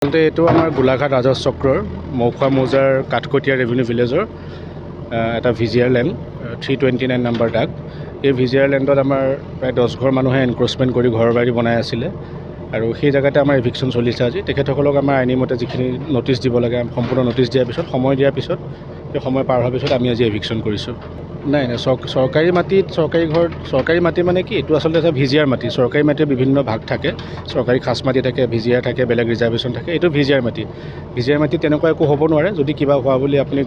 এইটো আমাৰ গোলাঘাট ৰাজহ চক্ৰৰ মৌখোৱা মৌজাৰ কাঠকটীয়া ৰেভিনিউ ভিলেজৰ এটা ভিজিআৰ লেণ্ড 329 নম্বৰ দাগ। এই ভিজিআৰ লেণ্ডত আমাৰ প্ৰায় 10 ঘৰ মানুহে এনক্ৰচমেণ্ট কৰি ঘৰ বাৰী বনাই আছিলে আৰু সেই জেগাতে আমাৰ এভিকশ্যন চলিছে আজি। তেখেতসকলক আমাৰ আইনীমতে যিখিনি নটিচ দিব লাগে সম্পূৰ্ণ নটিচ দিয়াৰ পিছত সময় দিয়াৰ পিছত সেই সময় পাৰ হোৱাৰ পিছত আমি আজি এভিকশ্যন কৰিছোঁ। নাই চৰকাৰী মাটিত চৰকাৰী মাটি মানে কি, এইটো আচলতে এটা ভিজিআৰ মাটি। চৰকাৰী মাটিৰ বিভিন্ন ভাগ থাকে, চৰকাৰী খাছ মাটি থাকে, ভিজিআৰ থাকে, বেলেগ ৰিজাৰ্ভেশ্যন থাকে। এইটো ভিজিআৰ মাটি। ভিজিআৰ মাটি তেনেকুৱা একো হ'ব নোৱাৰে। যদি কিবা হোৱা বুলি আপুনি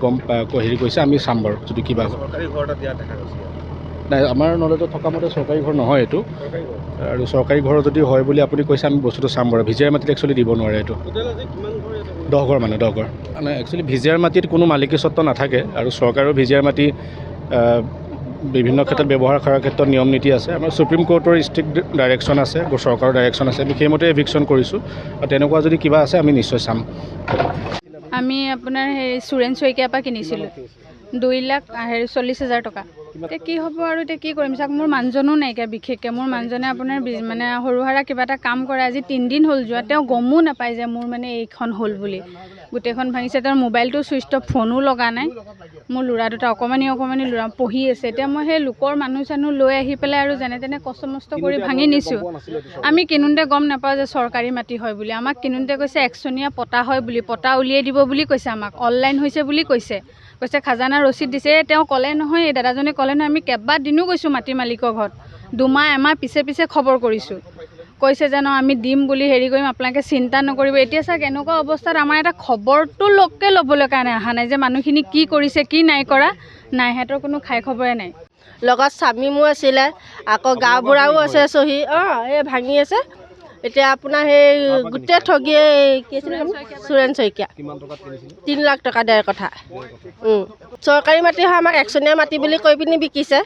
হেৰি কৰিছে, আমি চাম বাৰু যদি কিবা চৰকাৰী ঘৰ এটা দিয়া দেখা গৈছে। নাই, আমাৰ নলেজত থকা মতে চৰকাৰী ঘৰ নহয় এইটো, আৰু চৰকাৰী ঘৰ যদি হয় বুলি আপুনি কৈছে আমি বস্তুটো চাম বাৰু। ভিজিআৰ মাটিত একচুৱেলি দিব নোৱাৰে এইটো। 10 ঘৰ মানে 10 ঘৰ মানে একচুৱেলি ভিজিআৰ মাটিত কোনো মালিকী স্বত্ব নাথাকে, আৰু চৰকাৰৰ ভিজিআৰ মাটি বিভিন্ন ক্ষেত্ৰত ব্যৱহাৰ কৰাৰ ক্ষেত্ৰত নিয়ম নীতি আছে। আমাৰ সুপ্ৰিম কোৰ্টৰ ষ্ট্ৰিক্ট ডাইৰেকশ্যন আছে, চৰকাৰৰ ডাইৰেকশ্যন আছে। আমি সেইমতে এভিকশ্যন কৰিছোঁ, আৰু তেনেকুৱা যদি কিবা আছে আমি নিশ্চয় চাম। আমি আপোনাৰ সুৰেণ শইকীয়াৰ পৰা কিনিছিলোঁ 2,40,000 টকা। এতিয়া কি হ'ব আৰু এতিয়া কি কৰিম চাওক, মোৰ মানুহজনো নাইকিয়া। বিশেষকৈ মোৰ মানুহজনে আপোনাৰ মানে সৰু সুৰা কিবা এটা কাম কৰে। আজি 3 দিন হ'ল যোৱা, তেওঁ গমো নাপায় যে মোৰ মানে এইখন হ'ল বুলি। গোটেইখন ভাঙিছে। তেওঁৰ মোবাইলটো ছুইচ অফ, ফোনো লগা নাই। মোৰ ল'ৰা দুটা অকণমানি ল'ৰা পঢ়ি আছে। এতিয়া মই সেই লোকৰ মানুহ চানুহ লৈ আহি পেলাই আৰু যেনে তেনে কষ্ট মষ্ট কৰি ভাঙি নিছোঁ। আমি কিনোতে গম নাপাওঁ যে চৰকাৰী মাটি হয় বুলি। আমাক কিনোতে কৈছে একচনীয়া পটা হয় বুলি, পটা উলিয়াই দিব বুলি কৈছে আমাক। অনলাইন হৈছে বুলি কৈছে খাজানা ৰচিদ দিছে। তেওঁ ক'লে নহয়, এই দাদাজনে ক'লে নহয়, আমি কেইবাদিনো গৈছোঁ মাটি মালিকৰ ঘৰত। 2 মাহ এমাহ পিছে খবৰ কৰিছোঁ। কৈছে যে আমি দিম বুলি, হেৰি কৰিম, আপোনালোকে চিন্তা নকৰিব। এতিয়া চাওক, এনেকুৱা অৱস্থাত আমাৰ এটা খবৰটো ল'বলৈ কাৰণে অহা নাই যে মানুহখিনি কি কৰিছে কি নাই কৰা। নাই, সিহঁতৰ কোনো খাই খবৰে নাই। লগত স্বামীমো আছিলে, আকৌ গাঁওবুঢ়াও আছে চহী। এই ভাঙি আছে। এতিয়া আপোনাৰ সেই গোটেই ঠগিয়ে কি আছিলে, সুৰেণ শইকীয়া 3 লাখ টকা ডেৰ কথা। চৰকাৰী মাটি হয়, আমাক একচনীয়া মাটি বুলি কৈ পিনি বিকিছে।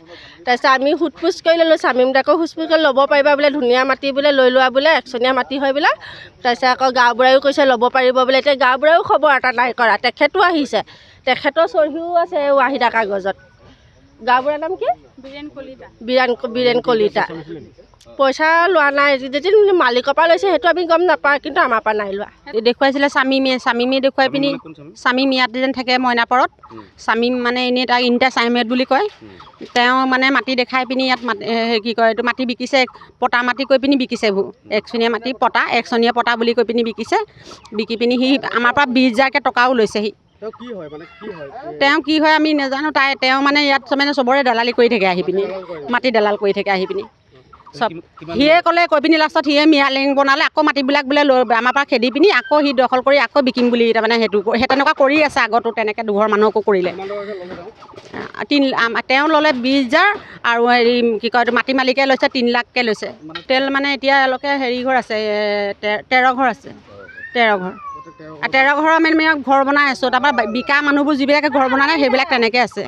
তাৰপিছত আমি সোধপোছ কৰি ল'লোঁ, স্বামীমদাকো সোধপোছ কৰি ল'ব পাৰিবা বোলে, ধুনীয়া মাটি বোলে লৈ লোৱা বোলে, একচনীয়া মাটি হয় বোলে। তাৰপিছত আকৌ গাঁওবুঢ়ায়ো কৈছে ল'ব পাৰিব বোলে। এতিয়া গাঁওবুঢ়ায়ো খবৰ এটা নাই কৰা। তেখেতো আহিছে, তেখেতৰ চহীও আছে ৱাহিদা কাগজত। গাঁওবুঢ়াৰ নাম কি? বীৰেণ কলিতা। পইচা লোৱা নাই, যদি মালিকৰ পৰা লৈছে সেইটো আমি গম নাপাওঁ, কিন্তু আমাৰ পৰা নাই লোৱা। দেখুৱাইছিলে স্বামীমে দেখুৱাই পিনি, স্বামীম ইয়াত যেন থাকে মইনাপাৰত। স্বামীম মানে এনেই তাক ইণ্টাৰেষ্ট আহমেদ বুলি কয়। তেওঁ মানে মাটি দেখাই পিনি ইয়াত কি কয় এইটো মাটি বিকিছে, পটা মাটি কৈ পিনি বিকিছে। একচনীয়া মাটি পটা, একচনীয়া পটা বুলি কৈ পিনি বিকিছে। বিকি পিনি সি আমাৰ পৰা 20,000 টকাও লৈছে। তেওঁ কি হয় আমি নাজানো। তেওঁ মানে ইয়াত মানে চবৰে দালালি কৰি থাকে আহি পিনি, মাটি দালাল কৰি থাকে আহি পিনি চব। সিয়ে ক'লে, কৈ পিনি লাষ্টত সিয়ে মিয়া লিংক বনালে। আকৌ মাটিবিলাক বোলে আমাৰ পৰা খেদি পিনি আকৌ সি দখল কৰি আকৌ বিকিম বুলি তাৰমানে সেই তেনেকুৱা কৰি আছে। আগতো তেনেকৈ 2 ঘৰ মানুহকো কৰিলে। তেওঁ ল'লে 20,000, আৰু হেৰি কি কয় মাটি মালিকে লৈছে 3 লাখকৈ লৈছে। তেল মানে এতিয়া এওঁলোকে হেৰি ঘৰ আছে, 13 ঘৰ আছে। 13 ঘৰৰ মানে ঘৰ বনাই আছোঁ। তাৰপৰা বিকা মানুহবোৰ যিবিলাকে ঘৰ বনাই নাই সেইবিলাক তেনেকৈ আছে।